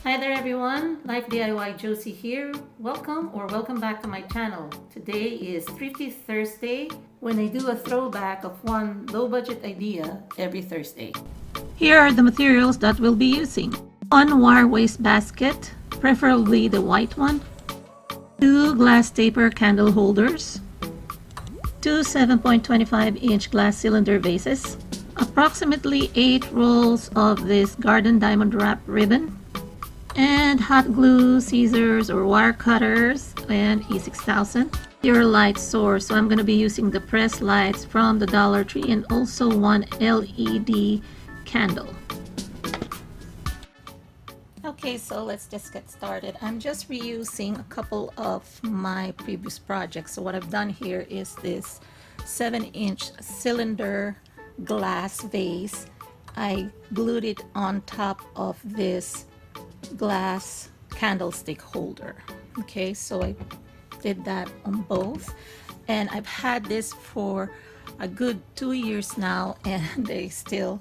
Hi there everyone, Life DIY Josie here. Welcome back to my channel. Today is Thrifty Thursday when I do a throwback of one low budget idea every Thursday. Here are the materials that we'll be using. One wire wastebasket, preferably the white one. Two glass taper candle holders. Two 7.25-inch glass cylinder vases. Approximately 8 rolls of this garden diamond wrap ribbon. And hot glue, scissors or wire cutters, and E6000. Your light source, so I'm going to be using the press lights from the Dollar Tree and also one LED candle. Okay, so let's just get started. I'm just reusing a couple of my previous projects. So what I've done here is this 7-inch cylinder glass vase. I glued it on top of this glass candlestick holder. Okay, so I did that on both, and I've had this for a good 2 years now, and they still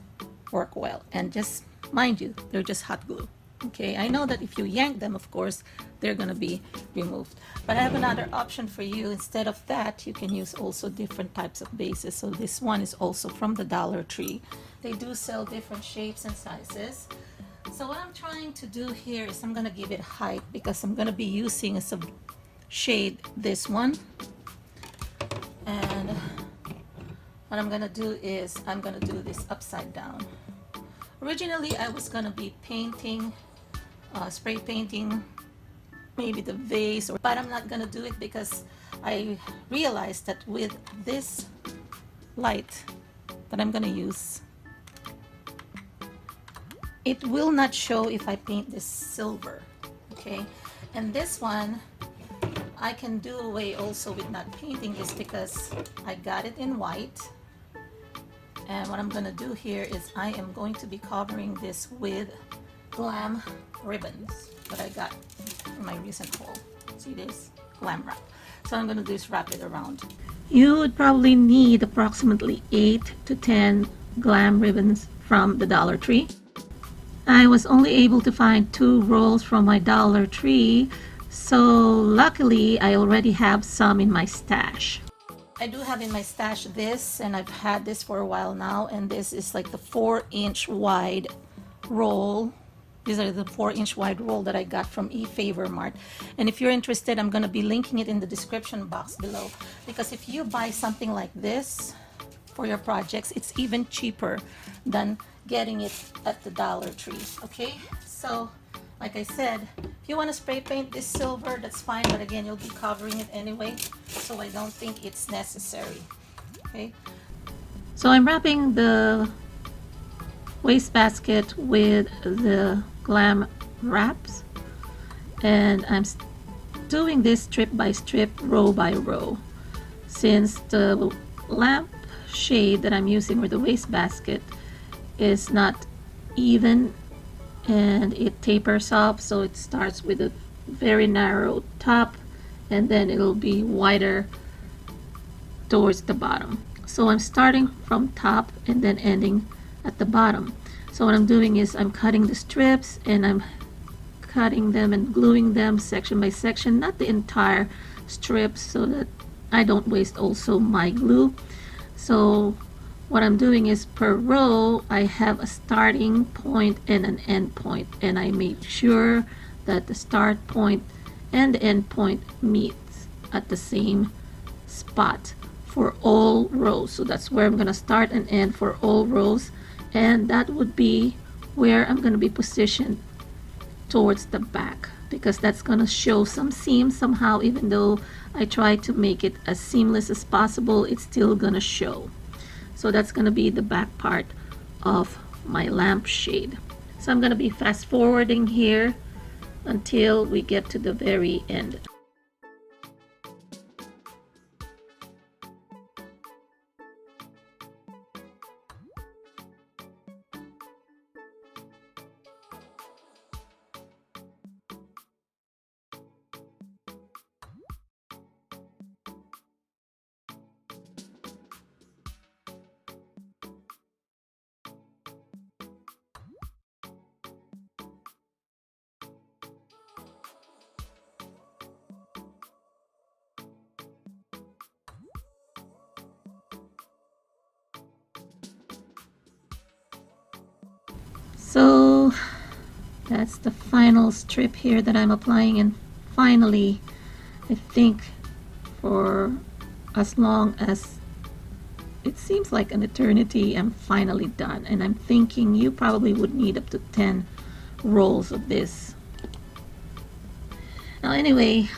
work well. And just mind you, they're just hot glue. Okay, I know that if you yank them, of course, they're gonna be removed. But I have another option for you. Instead of that, you can use also different types of bases. So this one is also from the Dollar Tree. They do sell different shapes and sizes. So what I'm trying to do here is I'm gonna give it height because I'm gonna be using a shade this one. And what I'm gonna do is I'm gonna do this upside down. Originally I was gonna be painting, spray painting maybe the vase, but I'm not gonna do it because I realized that with this light that I'm gonna use, it will not show if I paint this silver. Okay, and this one I can do away also with not painting this because I got it in white. And what I'm gonna do here is I am going to be covering this with glam ribbons that I got in my recent haul. See this? Glam wrap. So I'm gonna do is wrap it around. You would probably need approximately 8 to 10 glam ribbons from the Dollar Tree. I was only able to find 2 rolls from my Dollar Tree, so luckily I already have some in my stash. I do have in my stash this, and I've had this for a while now, and this is like the 4-inch wide roll. These are the 4-inch wide roll that I got from eFavorMart. And if you're interested, I'm going to be linking it in the description box below, because if you buy something like this for your projects, it's even cheaper than getting it at the Dollar Tree. Okay, so like I said, if you want to spray paint this silver, that's fine, but again, you'll be covering it anyway, so I don't think it's necessary. Okay, so I'm wrapping the wastebasket with the glam wraps, and I'm doing this strip by strip, row by row. Since the lamp shade that I'm using with the wastebasket is not even and it tapers off, so it starts with a very narrow top and then it'll be wider towards the bottom. So I'm starting from top and then ending at the bottom. So what I'm doing is I'm cutting the strips and I'm cutting them and gluing them section by section, not the entire strip, so that I don't waste also my glue. So what I'm doing is per row I have a starting point and an end point, and I make sure that the start point and the end point meets at the same spot for all rows. So that's where I'm going to start and end for all rows, and that would be where I'm going to be positioned towards the back, because that's going to show some seams somehow. Even though I try to make it as seamless as possible, it's still going to show. So that's going to be the back part of my lampshade. So I'm going to be fast forwarding here until we get to the very end. So that's the final strip here that I'm applying, and finally, I think for as long as it seems like an eternity, I'm finally done. And I'm thinking you probably would need up to 10 rolls of this. Now anyway,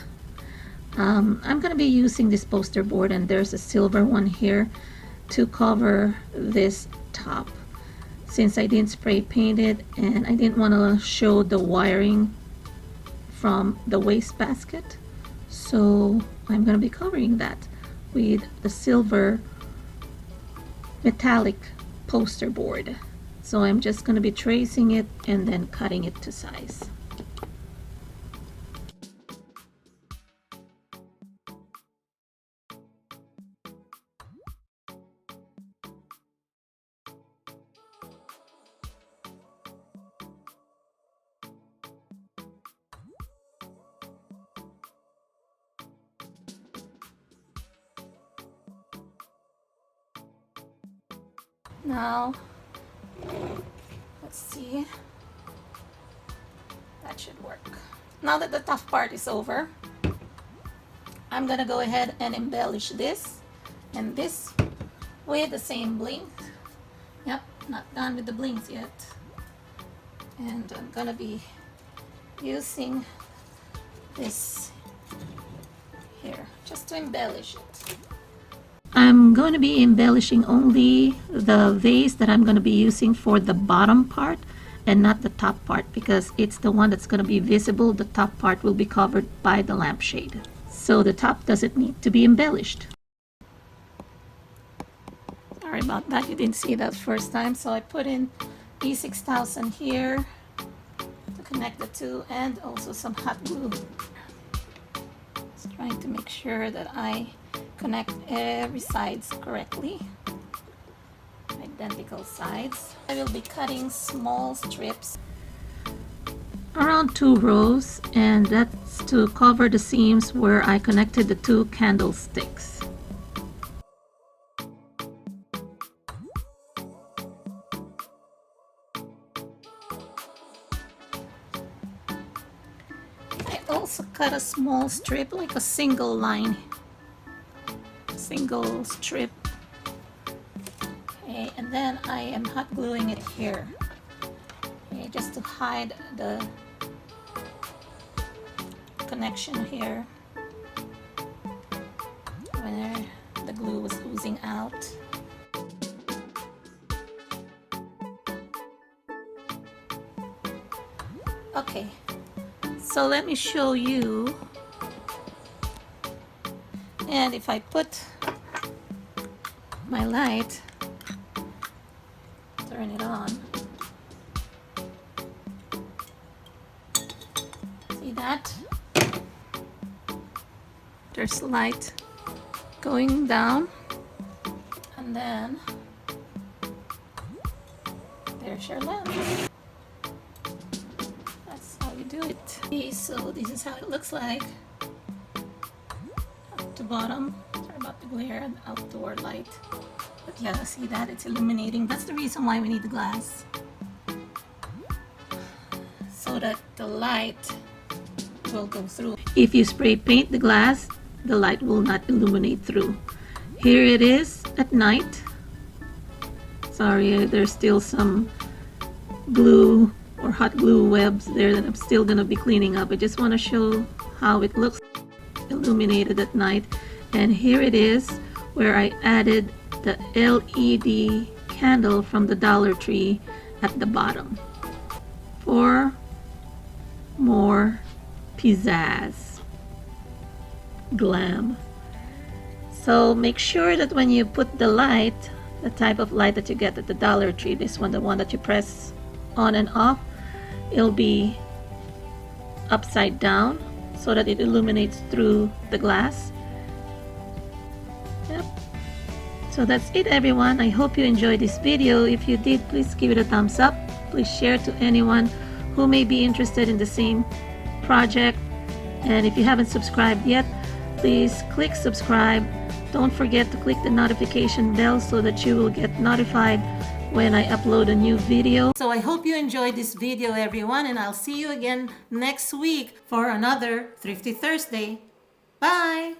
I'm going to be using this poster board, and there's a silver one here to cover this top, since I didn't spray paint it and I didn't want to show the wiring from the wastebasket. So I'm going to be covering that with the silver metallic poster board. So I'm just going to be tracing it and then cutting it to size. Now, let's see. That should work. Now that the tough part is over, I'm gonna go ahead and embellish this and this with the same bling. Yep, not done with the blings yet. And I'm gonna be using this here just to embellish it. I'm going to be embellishing only the vase that I'm going to be using for the bottom part and not the top part, because it's the one that's going to be visible. The top part will be covered by the lampshade, so the top doesn't need to be embellished. Sorry about that, you didn't see that first time. So I put in E6000 here to connect the two, and also some hot glue. Just trying to make sure that I connect every sides correctly, identical sides. I will be cutting small strips around 2 rows, and that's to cover the seams where I connected the 2 candlesticks. I also cut a small strip, like a single line, single strip. Okay, and then I am hot gluing it here, okay, just to hide the connection here where the glue was oozing out. Okay, so let me show you. And if I put my light, turn it on, see that? There's light going down, and then there's your lamp. That's how you do it. Okay, so this is how it looks like. Top to bottom. Sorry about the glare and outdoor light. But yeah, see that? It's illuminating. That's the reason why we need the glass, so that the light will go through. If you spray paint the glass, the light will not illuminate through. Here it is at night. Sorry, there's still some glue or hot glue webs there that I'm still gonna be cleaning up. I just want to show how it looks illuminated at night. And here it is where I added the LED candle from the Dollar Tree at the bottom for more pizzazz, glam. So make sure that when you put the light, the type of light that you get at the Dollar Tree, this one, the one that you press on and off, it'll be upside down so that it illuminates through the glass. Yep. So that's it, everyone. I hope you enjoyed this video. If you did, please give it a thumbs up. Please share to anyone who may be interested in the same project. And if you haven't subscribed yet, please click subscribe. Don't forget to click the notification bell so that you will get notified when I upload a new video. So I hope you enjoyed this video, everyone, and I'll see you again next week for another Thrifty Thursday. Bye!